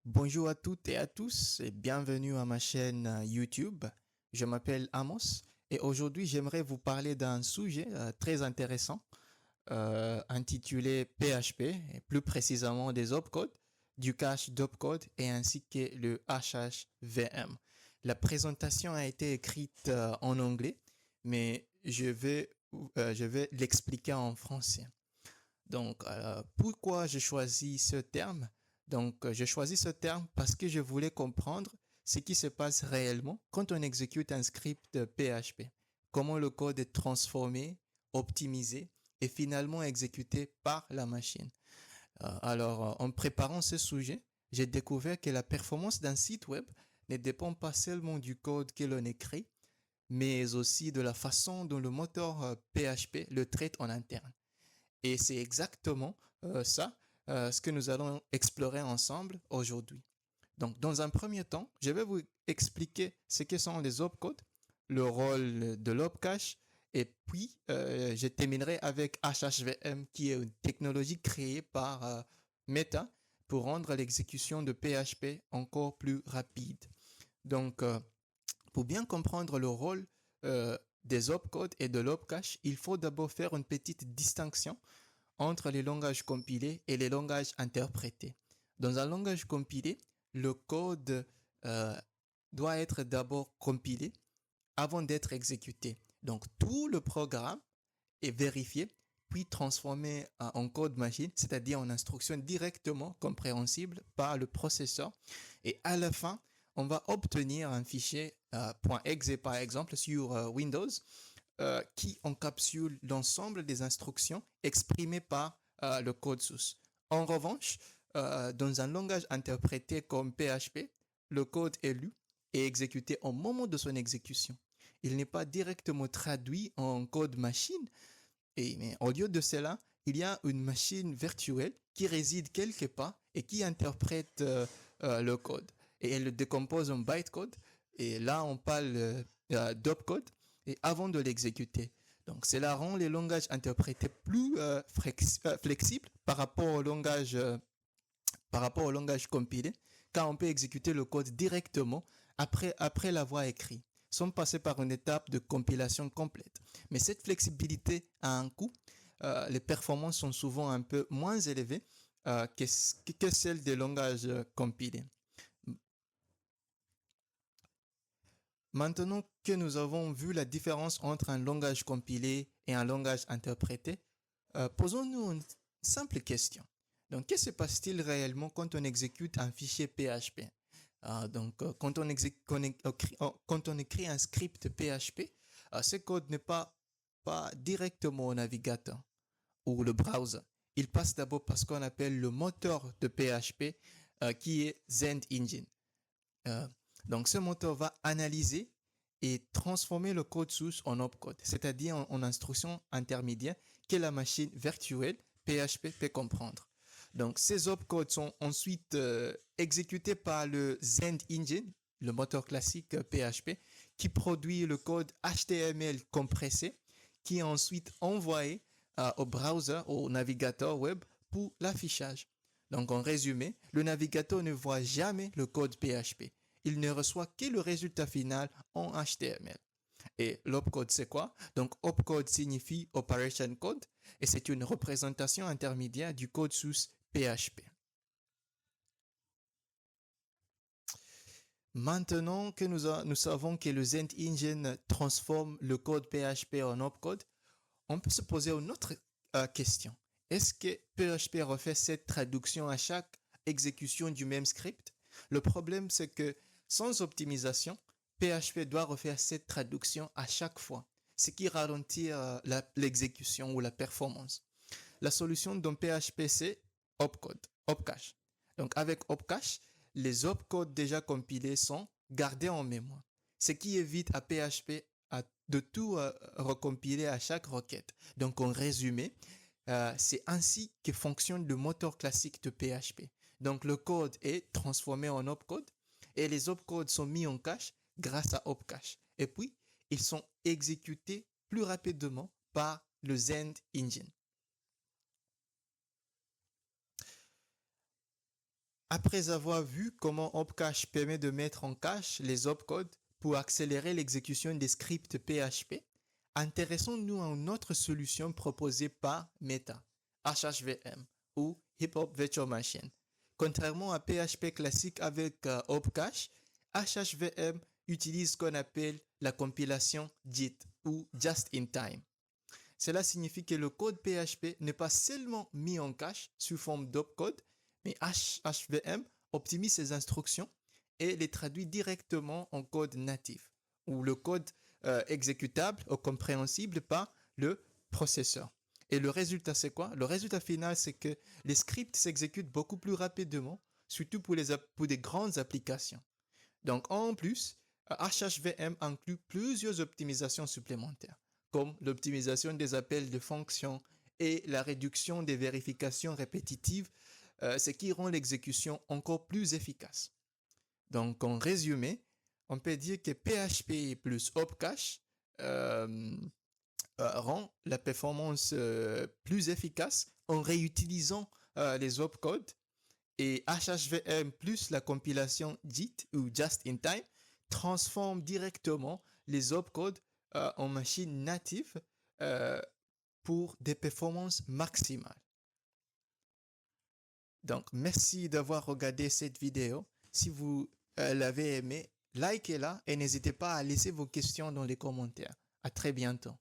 Bonjour à toutes et à tous et bienvenue à ma chaîne YouTube. Je m'appelle Amos et aujourd'hui j'aimerais vous parler d'un sujet très intéressant intitulé PHP et plus précisément des opcodes, du cache d'opcode et ainsi que le HHVM. La présentation a été écrite en anglais mais je vais l'expliquer en français. Donc, pourquoi j'ai choisi ce terme? Donc, j'ai choisi ce terme parce que je voulais comprendre ce qui se passe réellement quand on exécute un script PHP. Comment le code est transformé, optimisé et finalement exécuté par la machine. En préparant ce sujet, j'ai découvert que la performance d'un site web ne dépend pas seulement du code que l'on écrit, mais aussi de la façon dont le moteur PHP le traite en interne. Et c'est exactement ça, ce que nous allons explorer ensemble aujourd'hui. Donc, dans un premier temps, je vais vous expliquer ce que sont les opcodes, le rôle de l'opcache, et puis je terminerai avec HHVM, qui est une technologie créée par Meta pour rendre l'exécution de PHP encore plus rapide. Donc, pour bien comprendre le rôle des opcodes et de l'opcache, il faut d'abord faire une petite distinction entre les langages compilés et les langages interprétés. Dans un langage compilé, le code euh, doit être d'abord compilé avant d'être exécuté. Donc tout le programme est vérifié puis transformé en code machine, c'est-à-dire en instruction directement compréhensible par le processeur. Et à la fin, on va obtenir un fichier .exe par exemple sur Windows qui encapsule l'ensemble des instructions exprimées par le code source. En revanche, dans un langage interprété comme PHP, le code est lu et exécuté au moment de son exécution. Il n'est pas directement traduit en code machine, mais au lieu de cela, il y a une machine virtuelle qui réside quelque part et qui interprète le code. Et elle le décompose en bytecode. Et là, on parle d'opcode et avant de l'exécuter. Donc, cela rend les langages interprétés plus flexibles par rapport au langage compilé, car on peut exécuter le code directement après l'avoir écrit, sans passer par une étape de compilation complète. Mais cette flexibilité a un coût. Les performances sont souvent un peu moins élevées que celles des langages compilés. Maintenant que nous avons vu la différence entre un langage compilé et un langage interprété, posons-nous une simple question. Donc, qu'est-ce qui se passe-t-il réellement quand on exécute un fichier PHP? Quand on écrit un script PHP, ce code n'est pas directement au navigateur ou le browser. Il passe d'abord par ce qu'on appelle le moteur de PHP qui est ZendEngine. Euh, donc, ce moteur va analyser et transformer le code source en opcode, c'est-à-dire en instruction intermédiaire que la machine virtuelle PHP peut comprendre. Donc, ces opcodes sont ensuite exécutés par le ZendEngine, le moteur classique PHP, qui produit le code HTML compressé, qui est ensuite envoyé au browser, au navigateur web pour l'affichage. Donc, en résumé, le navigateur ne voit jamais le code PHP. Il ne reçoit que le résultat final en HTML. Et l'opcode, c'est quoi? Donc, opcode signifie Operation Code et c'est une représentation intermédiaire du code source PHP. Maintenant que nous savons que le ZendEngine transforme le code PHP en opcode, on peut se poser une autre question. Est-ce que PHP refait cette traduction à chaque exécution du même script? Le problème, c'est que sans optimisation, PHP doit refaire cette traduction à chaque fois, ce qui ralentit l'exécution ou la performance. La solution dans PHP, c'est opcode, opcache. Donc avec opcache, les opcodes déjà compilés sont gardés en mémoire, ce qui évite à PHP de tout recompiler à chaque requête. Donc en résumé, c'est ainsi que fonctionne le moteur classique de PHP. Donc le code est transformé en opcode et les opcodes sont mis en cache grâce à opcache. Et puis, ils sont exécutés plus rapidement par le ZendEngine. Après avoir vu comment Opcache permet de mettre en cache les opcodes pour accélérer l'exécution des scripts PHP, intéressons-nous à une autre solution proposée par Meta, HHVM ou Hip Hop Virtual Machine. Contrairement à PHP classique avec Opcache, HHVM utilise ce qu'on appelle la compilation JIT ou Just in Time. Cela signifie que le code PHP n'est pas seulement mis en cache sous forme d'opcode, mais HHVM optimise ses instructions et les traduit directement en code natif, ou le code exécutable ou compréhensible par le processeur. Et le résultat, c'est quoi? Le résultat final, c'est que les scripts s'exécutent beaucoup plus rapidement, surtout pour des grandes applications. Donc, en plus, HHVM inclut plusieurs optimisations supplémentaires, comme l'optimisation des appels de fonctions et la réduction des vérifications répétitives, ce qui rend l'exécution encore plus efficace. Donc, en résumé, on peut dire que PHP plus Opcache rend la performance plus efficace en réutilisant les opcodes, et HHVM plus la compilation JIT ou Just in Time transforme directement les opcodes en machine native euh, pour des performances maximales. Donc, merci d'avoir regardé cette vidéo. Si vous l'avez aimé, likez-la et n'hésitez pas à laisser vos questions dans les commentaires. À très bientôt.